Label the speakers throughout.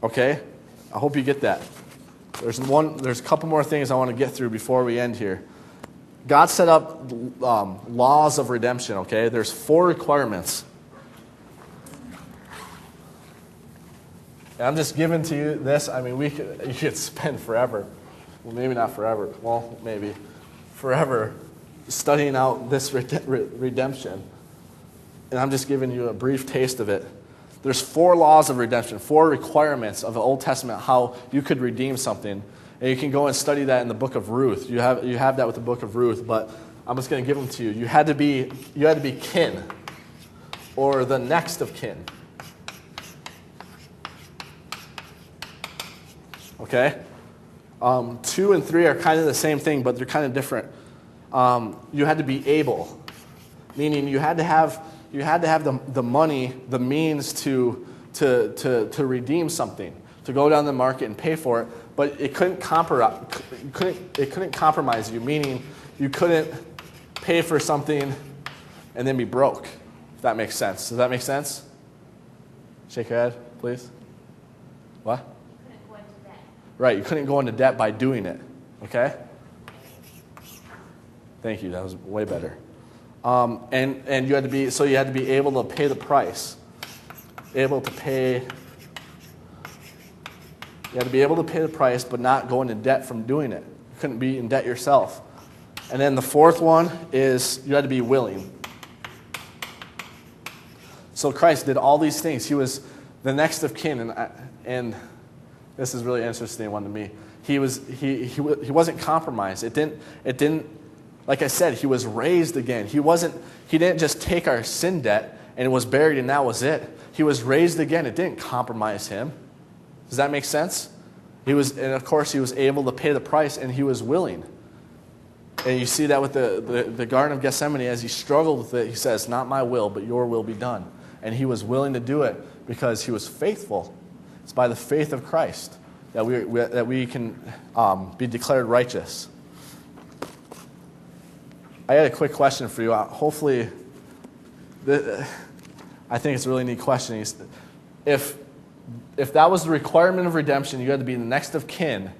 Speaker 1: Okay? I hope you get that. There's a couple more things I want to get through before we end here. God set up laws of redemption, okay? There's 4 requirements. And I'm just giving to you this. I mean, you could spend forever. Well, maybe not forever. Well, maybe forever studying out this redemption. And I'm just giving you a brief taste of it. There's 4 laws of redemption, 4 requirements of the Old Testament, how you could redeem something. And you can go and study that in the book of Ruth. You have that with the book of Ruth, but I'm just going to give them to you. You had to be kin, or the next of kin. Okay? 2 and 3 are kind of the same thing, but they're kind of different. You had to be able, meaning you had to have the money, the means to redeem something, to go down the market and pay for it, but it couldn't compromise you, meaning you couldn't pay for something and then be broke, if that makes sense. Does that make sense? Shake your head, please. What? Right, you couldn't go into debt by doing it, okay? Thank you, that was way better. And you had to be able to pay the price. You had to be able to pay the price, but not go into debt from doing it. You couldn't be in debt yourself. And then the 4th one is you had to be willing. So Christ did all these things. He was the next of kin, and this is really interesting one to me. He wasn't compromised. It didn't. Like I said, he was raised again. He didn't just take our sin debt and it was buried and that was it. He was raised again. It didn't compromise him. Does that make sense? And of course he was able to pay the price and he was willing. And you see that with the Garden of Gethsemane as he struggled with it. He says, "Not my will, but your will be done." And he was willing to do it because he was faithful. It's by the faith of Christ that we can be declared righteous. I had a quick question for you. Hopefully, I think it's a really neat question. If that was the requirement of redemption, you had to be the next of kin,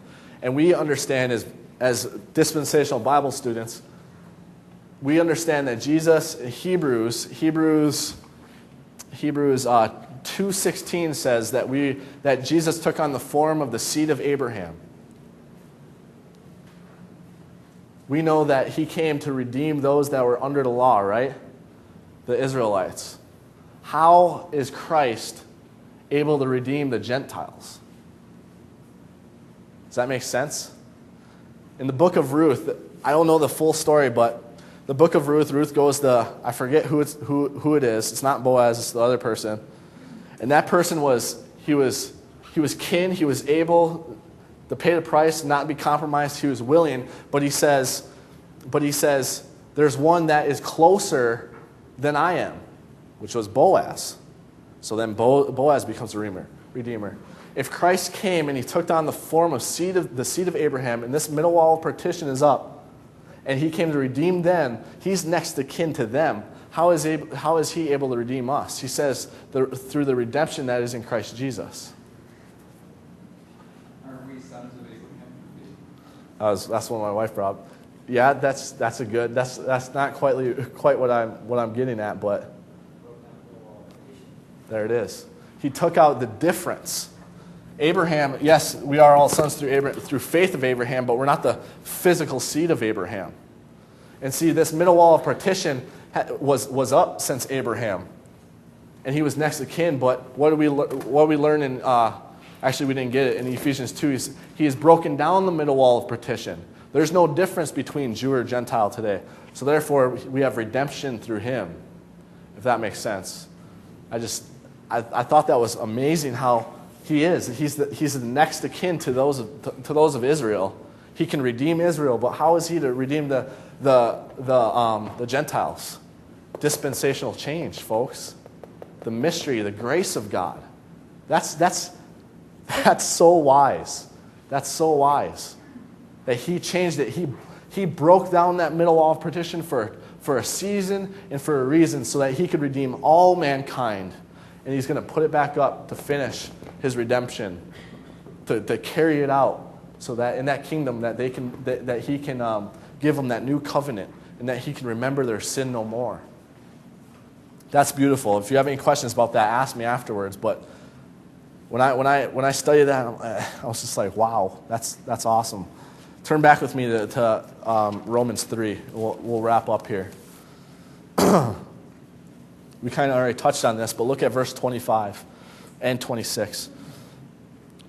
Speaker 1: and we understand as dispensational Bible students, we understand that Jesus, Hebrews 2:16 says that Jesus took on the form of the seed of Abraham. We know that he came to redeem those that were under the law, right? The Israelites. How is Christ able to redeem the Gentiles? Does that make sense? In the book of Ruth, I don't know the full story, but the book of Ruth goes to, I forget who it is. It's not Boaz, it's the other person. And that person was kin, he was able to pay the price, not be compromised. He was willing, but he says, there's one that is closer than I am, which was Boaz. So then Boaz becomes a redeemer. If Christ came and he took on the form of the seed of Abraham, and this middle wall of partition is up, and he came to redeem them, he's next of kin to them. How is he able to redeem us? He says, through the redemption that is in Christ Jesus. That's what my wife brought up. Yeah, that's not quite what I'm getting at, but there it is. He took out the difference. Abraham, yes, we are all sons through faith of Abraham, but we're not the physical seed of Abraham. And see, this middle wall of partition was up since Abraham, and he was next of kin. But what do we learn in? Actually, we didn't get it in Ephesians 2. He has broken down the middle wall of partition. There's no difference between Jew or Gentile today. So therefore, we have redemption through him, if that makes sense. I thought that was amazing how he is. He's the next of kin to those of Israel. He can redeem Israel, but how is he to redeem the Gentiles? Dispensational change, folks. The mystery, the grace of God. That's so wise. That's so wise. That he changed it. He broke down that middle wall of partition for a season and for a reason so that he could redeem all mankind. And he's going to put it back up to finish his redemption, to carry it out, so that in that kingdom that he can give them that new covenant, and that he can remember their sin no more. That's beautiful. If you have any questions about that, ask me afterwards. But when I studied that, I was just like, wow, that's awesome. Turn back with me to Romans 3. We'll wrap up here. We kind of already touched on this, but look at verse 25 and 26.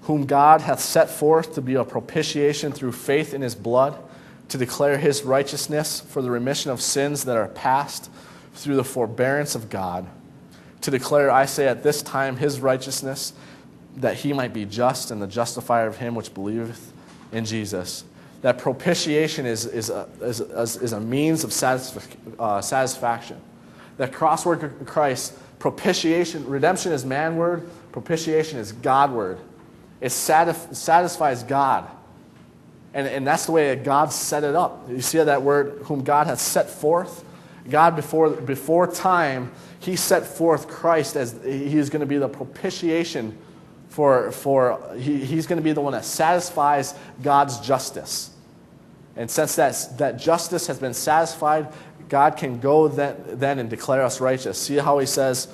Speaker 1: Whom God hath set forth to be a propitiation through faith in his blood, to declare his righteousness for the remission of sins that are past through the forbearance of God, to declare, I say, at this time his righteousness, that he might be just and the justifier of him which believeth in Jesus. That propitiation is a means of satisfaction. That crosswork of Christ, propitiation, redemption is man word, propitiation is God word. It satisfies God. And that's the way that God set it up. You see that word, whom God hath set forth? God, before time, he set forth Christ as he is going to be the propitiation he's going to be the one that satisfies God's justice. And since that justice has been satisfied, God can go then and declare us righteous. See how he says,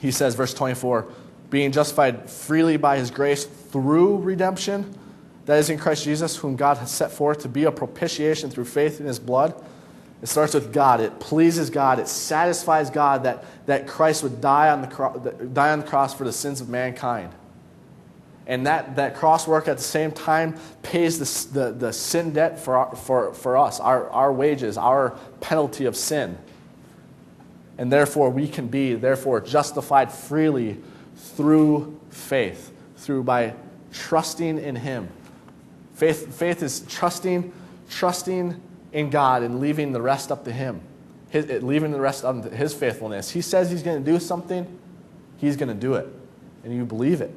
Speaker 1: verse 24, being justified freely by his grace through redemption, that is in Christ Jesus, whom God has set forth to be a propitiation through faith in his blood. It starts with God. It pleases God. It satisfies God that Christ would die on the cross for the sins of mankind. And that cross work at the same time pays the sin debt for us, our wages, our penalty of sin. And therefore we can be justified freely through faith, by trusting in him. Faith is trusting in God and leaving the rest up to him, leaving the rest up to his faithfulness. He says he's going to do something, he's going to do it, and you believe it.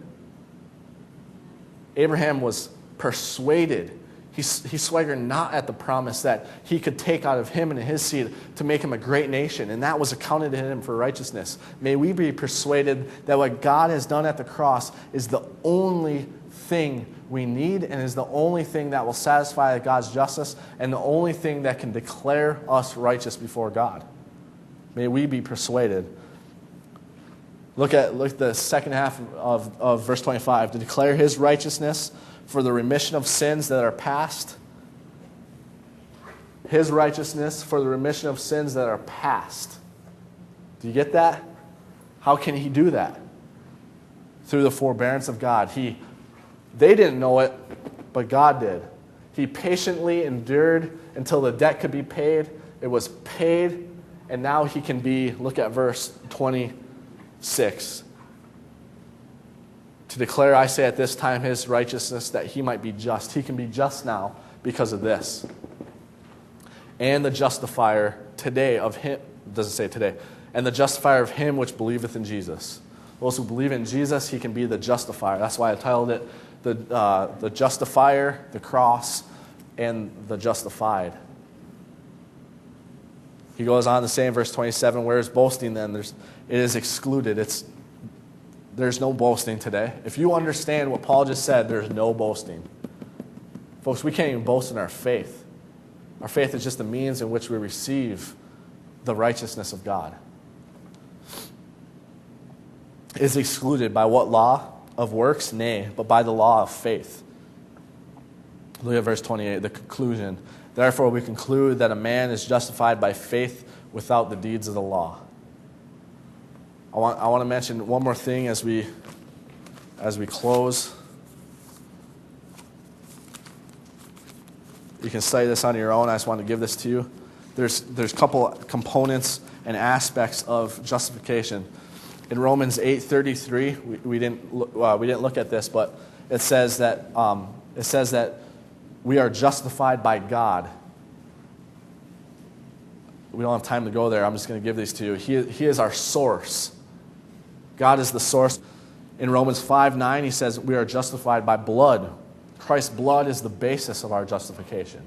Speaker 1: Abraham was persuaded. He swaggered not at the promise that he could take out of him and his seed to make him a great nation, and that was accounted to him for righteousness. May we be persuaded that what God has done at the cross is the only thing we need, and is the only thing that will satisfy God's justice, and the only thing that can declare us righteous before God. May we be persuaded. Look at the second half of verse 25. To declare his righteousness for the remission of sins that are past. His righteousness for the remission of sins that are past. Do you get that? How can he do that? Through the forbearance of God. They didn't know it, but God did. He patiently endured until the debt could be paid. It was paid, and now he can be, look at verse 26. To declare, I say at this time, his righteousness, that he might be just. He can be just now because of this. And the justifier today of him, it doesn't say today, and the justifier of him which believeth in Jesus. Those who believe in Jesus, he can be the justifier. That's why I titled it the justifier, the cross, and the justified. He goes on to say in verse 27, where is boasting then? It is excluded. There's no boasting today. If you understand what Paul just said, there's no boasting. Folks, we can't even boast in our faith. Our faith is just the means in which we receive the righteousness of God. It is excluded by what law? Of works? Nay, but by the law of faith. Look at verse 28, the conclusion. Therefore we conclude that a man is justified by faith without the deeds of the law. I want to mention one more thing as we close. You can study this on your own. I just want to give this to you. There's a couple components and aspects of justification. In Romans 8:33, we didn't look at this, but it says that we are justified by God. We don't have time to go there. I'm just going to give these to you. He is our source. God is the source. In Romans 5:9, he says we are justified by blood. Christ's blood is the basis of our justification.